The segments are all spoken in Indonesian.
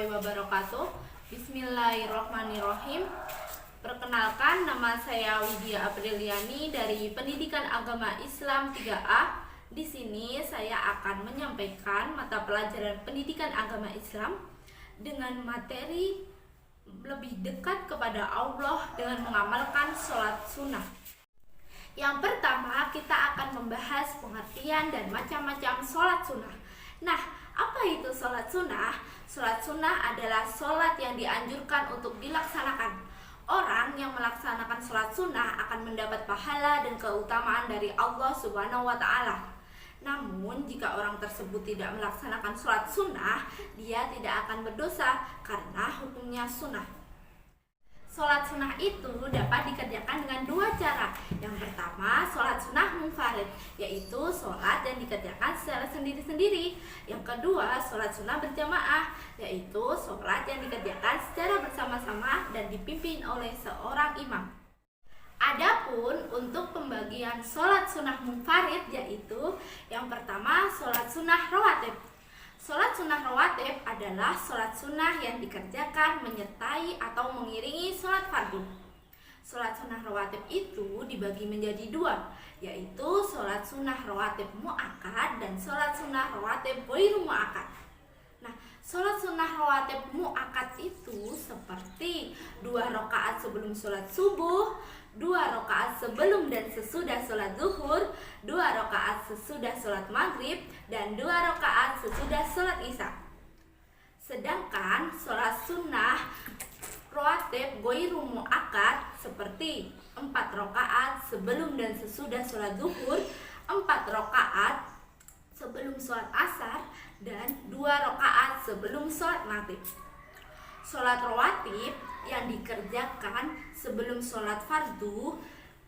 warahmatullahi wabarakatuh. Bismillahirrohmanirrohim. Perkenalkan, nama saya Widya Apriliani dari Pendidikan Agama Islam 3A. Di sini saya akan menyampaikan mata pelajaran Pendidikan Agama Islam dengan materi lebih dekat kepada Allah dengan mengamalkan sholat sunnah. Yang pertama, kita akan membahas pengertian dan macam-macam sholat sunnah. Nah, apa itu sholat sunnah? Sholat sunnah adalah sholat yang dianjurkan untuk dilaksanakan. Orang yang melaksanakan sholat sunnah akan mendapat pahala dan keutamaan dari Allah Subhanahu wa Ta'ala. Namun, jika orang tersebut tidak melaksanakan sholat sunnah, dia tidak akan berdosa karena hukumnya sunnah. Sholat sunnah itu dapat dikerjakan dengan dua cara. Yang pertama, sholat sunnah munfarid, yaitu sholat yang dikerjakan secara sendiri-sendiri. Yang kedua, sholat sunnah berjamaah, yaitu sholat yang dikerjakan secara bersama-sama dan dipimpin oleh seorang imam. Adapun untuk pembagian sholat sunnah munfarid, yaitu yang pertama, sholat sunnah rawatib. Sholat sunnah rawatib adalah sholat sunnah yang dikerjakan menyertai atau mengiringi sholat fardu. Sholat sunnah rawatib itu dibagi menjadi dua, yaitu sholat sunnah rawatib mu'akkad dan sholat sunnah rawatib ghairu mu'akkad. Nah, sholat sunnah rawatib mu'akkad itu seperti 2 rakaat sebelum sholat subuh, 2 rakaat sebelum dan sesudah sholat zuhur, 2 rakaat sesudah sholat maghrib, dan 2 rakaat sesudah sholat isya. Sedangkan sholat sunnah rawatib ghairu mu'akkad seperti 4 rakaat sebelum dan sesudah sholat zuhur, 4 rakaat sebelum sholat asar, dan 2 rakaat sebelum sholat maghrib. Sholat rawatib yang dikerjakan sebelum sholat fardu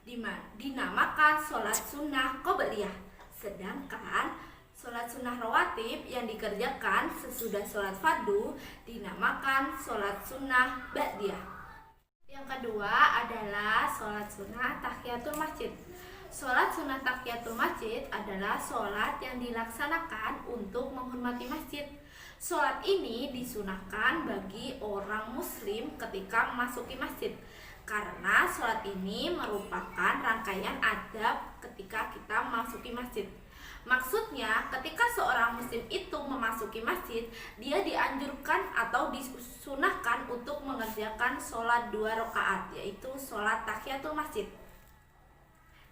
dinamakan sholat sunnah qobliyah. Sedangkan sholat sunnah rawatib yang dikerjakan sesudah sholat fardu dinamakan sholat sunnah ba'diyah. Yang kedua adalah sholat sunnah tahiyatul masjid. Sholat sunnah tahiyatul masjid adalah sholat yang dilaksanakan untuk menghormati masjid. Sholat ini disunahkan bagi orang muslim ketika memasuki masjid, karena sholat ini merupakan rangkaian adab ketika kita memasuki masjid. Maksudnya, ketika seorang muslim itu memasuki masjid, dia dianjurkan atau disunahkan untuk mengerjakan sholat 2 rakaat, yaitu sholat tahiyatul masjid.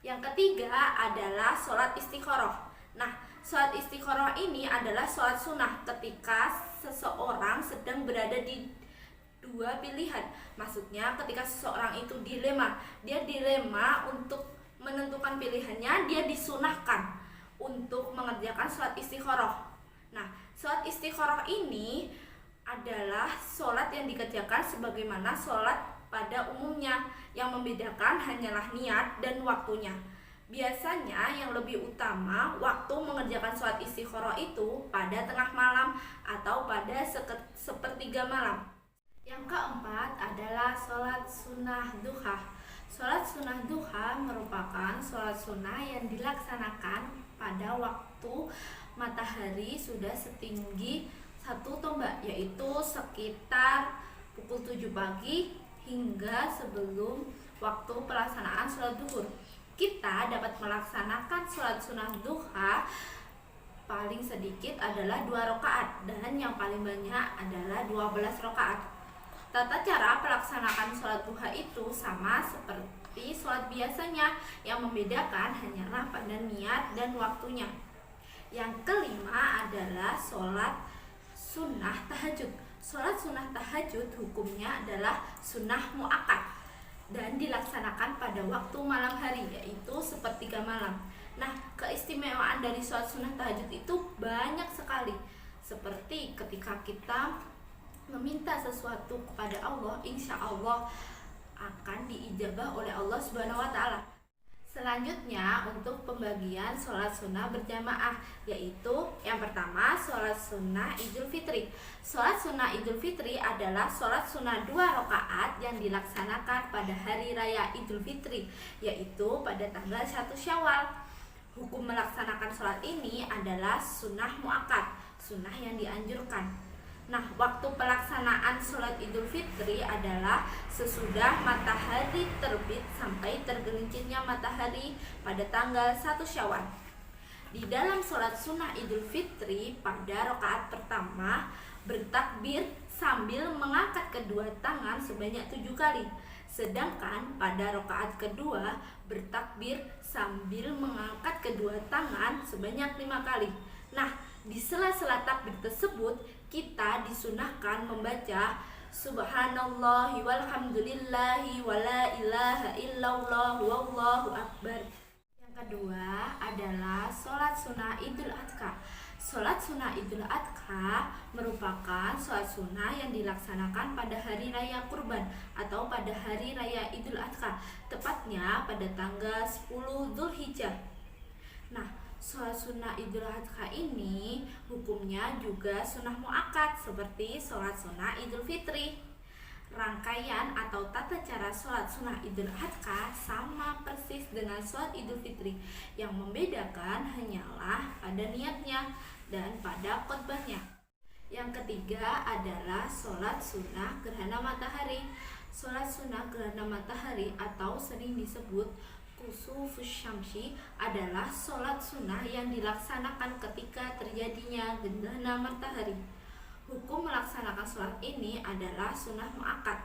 Yang ketiga adalah sholat istikharah. Nah, sholat istikharah ini adalah sholat sunnah ketika seseorang sedang berada di dua pilihan. Maksudnya ketika seseorang itu dia dilema untuk menentukan pilihannya, dia disunahkan untuk mengerjakan sholat istikharah. Nah, sholat istikharah ini adalah sholat yang dikerjakan sebagaimana sholat pada umumnya. Yang membedakan hanyalah niat dan waktunya. Biasanya yang lebih utama waktu mengerjakan sholat istikharah itu pada tengah malam atau pada sepertiga malam. Yang keempat adalah sholat sunnah duha. Sholat sunnah duha merupakan sholat sunnah yang dilaksanakan pada waktu matahari sudah setinggi 1 tombak, yaitu sekitar pukul 7 pagi hingga sebelum waktu pelaksanaan sholat zuhur. Kita dapat melaksanakan sholat sunnah duha paling sedikit adalah 2 rakaat dan yang paling banyak adalah 12 rakaat. Tata cara pelaksanaan sholat duha itu sama seperti sholat biasanya, yang membedakan hanyalah pada niat dan waktunya. Yang kelima adalah sholat sunnah tahajud. Sholat sunnah tahajud hukumnya adalah sunnah mu'akkad dan dilaksanakan pada waktu malam hari, yaitu sepertiga malam. Nah, keistimewaan dari sholat sunnah tahajud itu banyak sekali. Seperti ketika kita meminta sesuatu kepada Allah, insya Allah akan diijabah oleh Allah Subhanahu wa Ta'ala. Selanjutnya untuk pembagian sholat sunnah berjamaah, yaitu yang pertama sholat sunnah Idul Fitri. Sholat sunnah Idul Fitri adalah sholat sunnah 2 rakaat yang dilaksanakan pada hari raya Idul Fitri, yaitu pada tanggal 1 Syawal. Hukum melaksanakan sholat ini adalah sunnah mu'akkad, sunnah yang dianjurkan. Nah, waktu pelaksanaan sholat Idul Fitri adalah sesudah matahari terbit sampai tergelincirnya matahari pada tanggal 1 Syawal. Di dalam sholat sunnah Idul Fitri pada rakaat pertama bertakbir sambil mengangkat kedua tangan sebanyak 7 kali. Sedangkan pada rakaat kedua bertakbir sambil mengangkat kedua tangan sebanyak 5 kali. Nah, di sela-sela takbir tersebut kita disunahkan membaca Subhanallahi walhamdulillahi wala ilaha illallah wallahu akbar. Yang kedua adalah sholat sunnah Idul Adha. Sholat sunnah Idul Adha merupakan sholat sunnah yang dilaksanakan pada hari raya Kurban atau pada hari raya Idul Adha, tepatnya pada tanggal 10 Dzulhijjah. Nah, sholat sunnah Idul Adha ini hukumnya juga sunnah muakkad seperti sholat sunnah Idul Fitri. Rangkaian atau tata cara sholat sunnah Idul Adha sama persis dengan sholat Idul Fitri. Yang membedakan hanyalah pada niatnya dan pada khotbahnya. Yang ketiga adalah sholat sunnah gerhana matahari. Sholat sunnah gerhana matahari atau sering disebut kusufus syamsi adalah sholat sunnah yang dilaksanakan ketika terjadinya gerhana matahari. Hukum melaksanakan sholat ini adalah sunnah muakkad,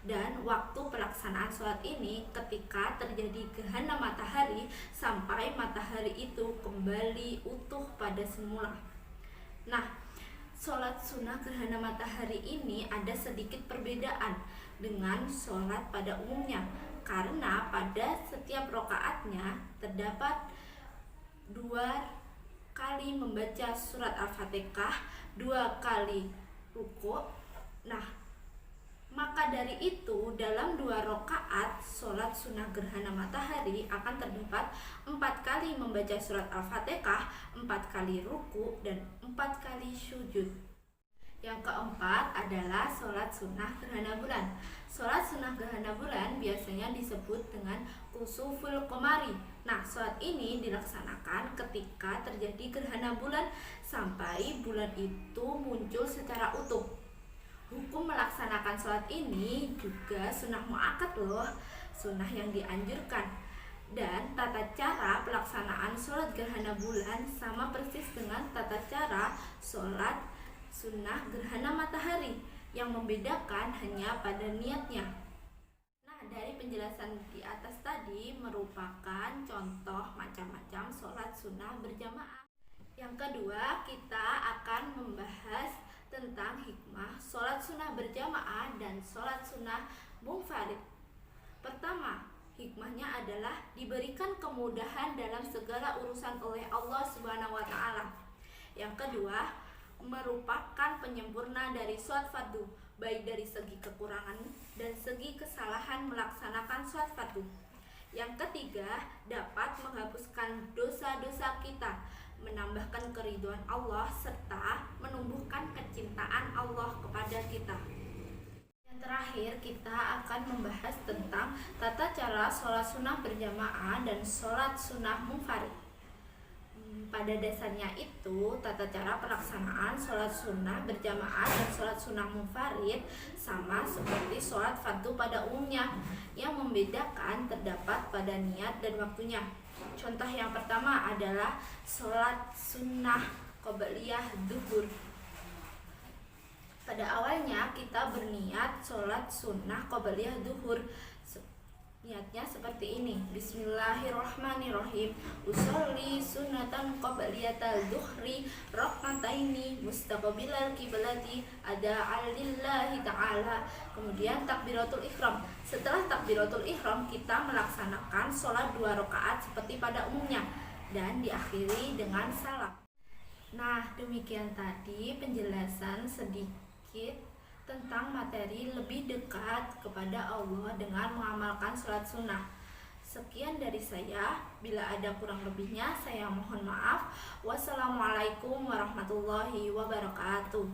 dan waktu pelaksanaan sholat ini ketika terjadi gerhana matahari sampai matahari itu kembali utuh pada semula. Nah, sholat sunnah gerhana matahari ini ada sedikit perbedaan dengan sholat pada umumnya, karena pada setiap rakaatnya terdapat 2 kali membaca surat Al-Fatihah, 2 kali ruku. Nah, maka dari itu dalam 2 rakaat sholat sunnah gerhana matahari akan terdapat 4 kali membaca surat Al-Fatihah, 4 kali ruku, dan 4 kali sujud. Yang keempat adalah sholat sunnah gerhana bulan. Sholat sunnah gerhana bulan biasanya disebut dengan kusuful qamari. Nah, sholat ini dilaksanakan ketika terjadi gerhana bulan sampai bulan itu muncul secara utuh. Hukum melaksanakan sholat ini juga sunnah muakkad loh, sunnah yang dianjurkan. Dan tata cara pelaksanaan sholat gerhana bulan sama persis dengan tata cara sholat sunnah gerhana matahari, yang membedakan hanya pada niatnya. Nah, dari penjelasan di atas tadi merupakan contoh macam-macam sholat sunnah berjamaah. Yang kedua, kita akan membahas tentang hikmah sholat sunnah berjamaah dan sholat sunnah munfarid. Pertama, hikmahnya adalah diberikan kemudahan dalam segala urusan oleh Allah Subhanahu wa Ta'ala. Yang kedua, merupakan penyempurna dari sholat fardu, baik dari segi kekurangan dan segi kesalahan melaksanakan sholat fardu. Yang ketiga, dapat menghapuskan dosa-dosa kita, menambahkan keridhaan Allah, serta menumbuhkan kecintaan Allah kepada kita. Yang terakhir, kita akan membahas tentang tata cara sholat sunnah berjamaah dan sholat sunnah munfarid. Pada dasarnya itu, tata cara pelaksanaan sholat sunnah berjamaah dan sholat sunnah munfarid sama seperti sholat fardu pada umumnya. Yang membedakan terdapat pada niat dan waktunya. Contoh yang pertama adalah sholat sunnah qobliyah zuhur. Pada awalnya kita berniat sholat sunnah qobliyah zuhur. Niatnya seperti ini: Bismillahirrahmanirrahim. Usolli sunatan qobliyatal zuhri rak'ataini mustaqbilal qiblati ada'an lillahi ta'ala. Kemudian takbiratul ihram. Setelah takbiratul ihram, kita melaksanakan sholat 2 rakaat seperti pada umumnya dan diakhiri dengan salam. Nah, demikian tadi penjelasan sedikit tentang materi lebih dekat kepada Allah dengan mengamalkan sholat sunnah. Sekian dari saya. Bila ada kurang lebihnya, saya mohon maaf. Wassalamualaikum warahmatullahi wabarakatuh.